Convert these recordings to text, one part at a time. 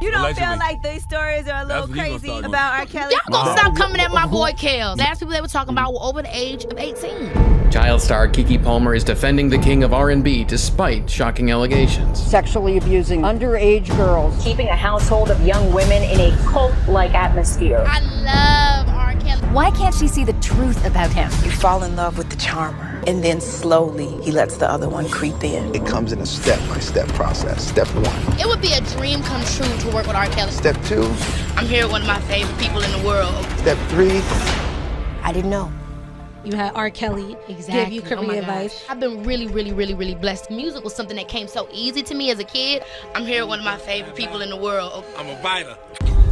You don't Allegedly. feel like these stories are a little That's what you gonna crazy start about R. Kelly? Y'all gonna stop coming at my boy Kels. The last people they were talking about were over the age of 18. Child star Keke Palmer is defending the king of R&B despite shocking allegations. Sexually abusing underage girls. Keeping a household of young women in a cult-like atmosphere. I love R. Kelly. Why can't she see the truth about him? You fall in love with the charmer, and then slowly he lets the other one creep in. It comes in a step-by-step process. Step 1. It would be a dream come true to work with R. Kelly. Step 2. I'm here with one of my favorite people in the world. Step 3. I didn't know. You had R. Kelly give you career advice. I've been really blessed. Music was something that came so easy to me as a kid. I'm here with one of my favorite people in the world. I'm a biter.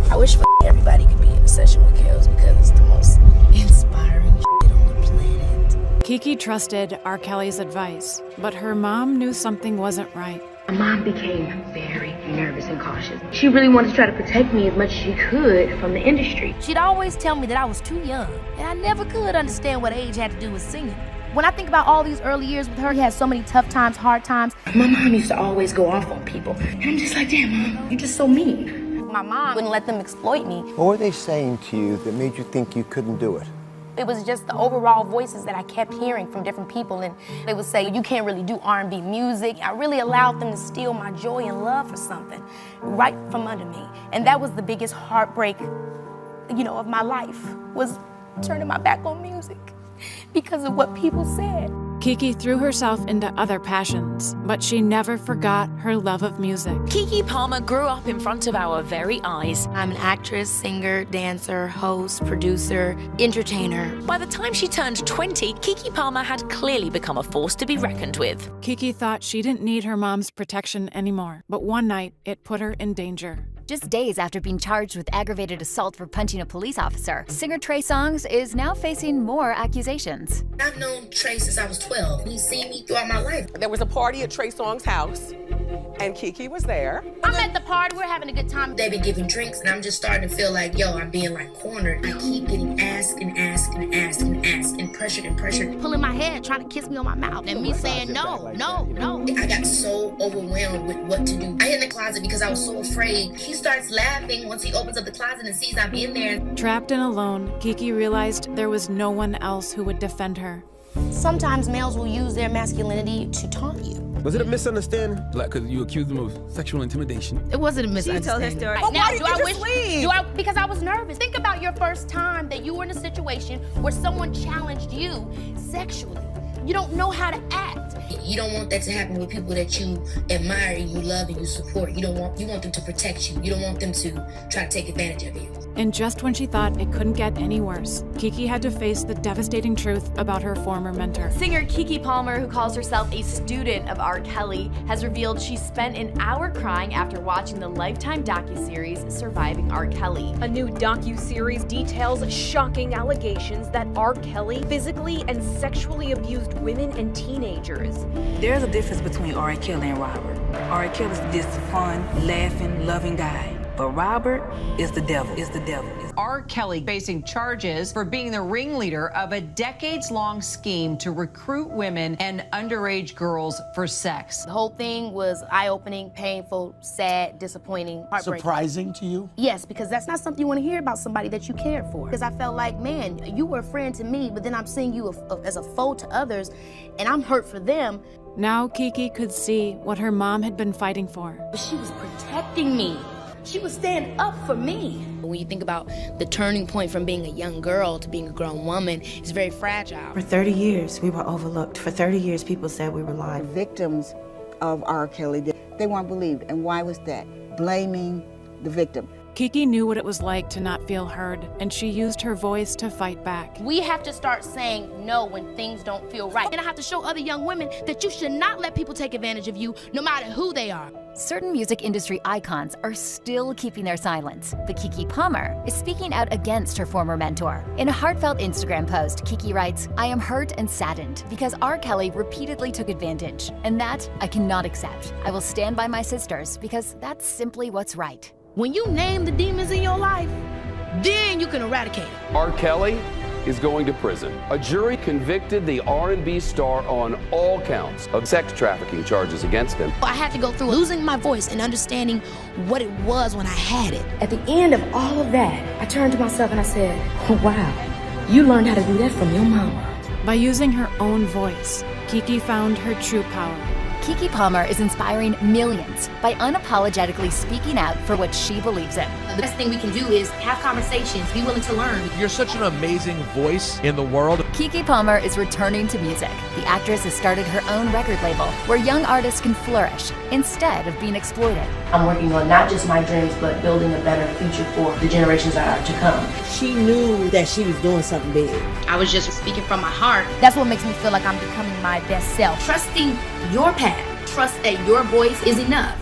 I wish everybody could be in a session with Kels because it's the most inspiring shit on the planet. Keke trusted R. Kelly's advice, but her mom knew something wasn't right. My mom became very nervous and cautious. She really wanted to try to protect me as much as she could from the industry. She'd always tell me that I was too young, and I never could understand what age had to do with singing. When I think about all these early years with her, he had so many tough times, hard times. My mom used to always go off on people. And I'm just like, damn, Mom, you're just so mean. My mom wouldn't let them exploit me. What were they saying to you that made you think you couldn't do it? It was just the overall voices that I kept hearing from different people, and they would say, you can't really do R&B music. I really allowed them to steal my joy and love for something right from under me. And that was the biggest heartbreak, of my life, was turning my back on music because of what people said. Keke threw herself into other passions, but she never forgot her love of music. Keke Palmer grew up in front of our very eyes. I'm an actress, singer, dancer, host, producer, entertainer. By the time she turned 20, Keke Palmer had clearly become a force to be reckoned with. Keke thought she didn't need her mom's protection anymore, but one night it put her in danger. Just days after being charged with aggravated assault for punching a police officer, singer Trey Songz is now facing more accusations. I've known Trey since I was 12. He's seen me throughout my life. There was a party at Trey Songz' house, and Keke was there. I'm at the party, we're having a good time. They've been giving drinks, and I'm just starting to feel like, I'm being cornered. I keep getting asked and pressured. Pulling my head, trying to kiss me on my mouth, and me saying no. I got so overwhelmed with what to do. I hid in the closet because I was so afraid. He starts laughing once he opens up the closet and sees I'm in there. Trapped and alone, Keke realized there was no one else who would defend her. Sometimes males will use their masculinity to taunt you. Was it a misunderstanding? Like, because you accused them of sexual intimidation. It wasn't a misunderstanding. She told her story. Right. But why did you just leave? Because I was nervous. Think about your first time that you were in a situation where someone challenged you sexually. You don't know how to act. You don't want that to happen with people that you admire, you love, and you support. You want them to protect you. You don't want them to try to take advantage of you. And just when she thought it couldn't get any worse, Keke had to face the devastating truth about her former mentor. Singer Keke Palmer, who calls herself a student of R. Kelly, has revealed she spent an hour crying after watching the Lifetime docuseries Surviving R. Kelly. A new docuseries details shocking allegations that R. Kelly physically and sexually abused women and teenagers. There's a difference between R. Kelly and Robert. R. Kelly is this fun, laughing, loving guy. But Robert is the devil. R. Kelly facing charges for being the ringleader of a decades-long scheme to recruit women and underage girls for sex. The whole thing was eye-opening, painful, sad, disappointing, heartbreaking. Surprising to you? Yes, because that's not something you want to hear about somebody that you cared for. Because I felt like, man, you were a friend to me, but then I'm seeing you as a foe to others, and I'm hurt for them. Now Keke could see what her mom had been fighting for. But she was protecting me. She was standing up for me. When you think about the turning point from being a young girl to being a grown woman, it's very fragile. For 30 years, we were overlooked. For 30 years, people said we were lying. The victims of R. Kelly, they weren't believed. And why was that? Blaming the victim. Keke knew what it was like to not feel heard, and she used her voice to fight back. We have to start saying no when things don't feel right. And I have to show other young women that you should not let people take advantage of you, no matter who they are. Certain music industry icons are still keeping their silence, but Keke Palmer is speaking out against her former mentor. In a heartfelt Instagram post, Keke writes, "I am hurt and saddened because R. Kelly repeatedly took advantage, and that I cannot accept. I will stand by my sisters because that's simply what's right." When you name the demons in your life, then you can eradicate it. R. Kelly is going to prison. A jury convicted the R&B star on all counts of sex trafficking charges against him. I had to go through losing my voice and understanding what it was when I had it. At the end of all of that, I turned to myself and I said, wow, you learned how to do that from your mama. By using her own voice, Keke found her true power. Keke Palmer is inspiring millions by unapologetically speaking out for what she believes in. The best thing we can do is have conversations, be willing to learn. You're such an amazing voice in the world. Keke Palmer is returning to music. The actress has started her own record label where young artists can flourish instead of being exploited. I'm working on not just my dreams, but building a better future for the generations that are to come. She knew that she was doing something big. I was just speaking from my heart. That's what makes me feel like I'm becoming my best self. Trusting your path. Trust that your voice is enough.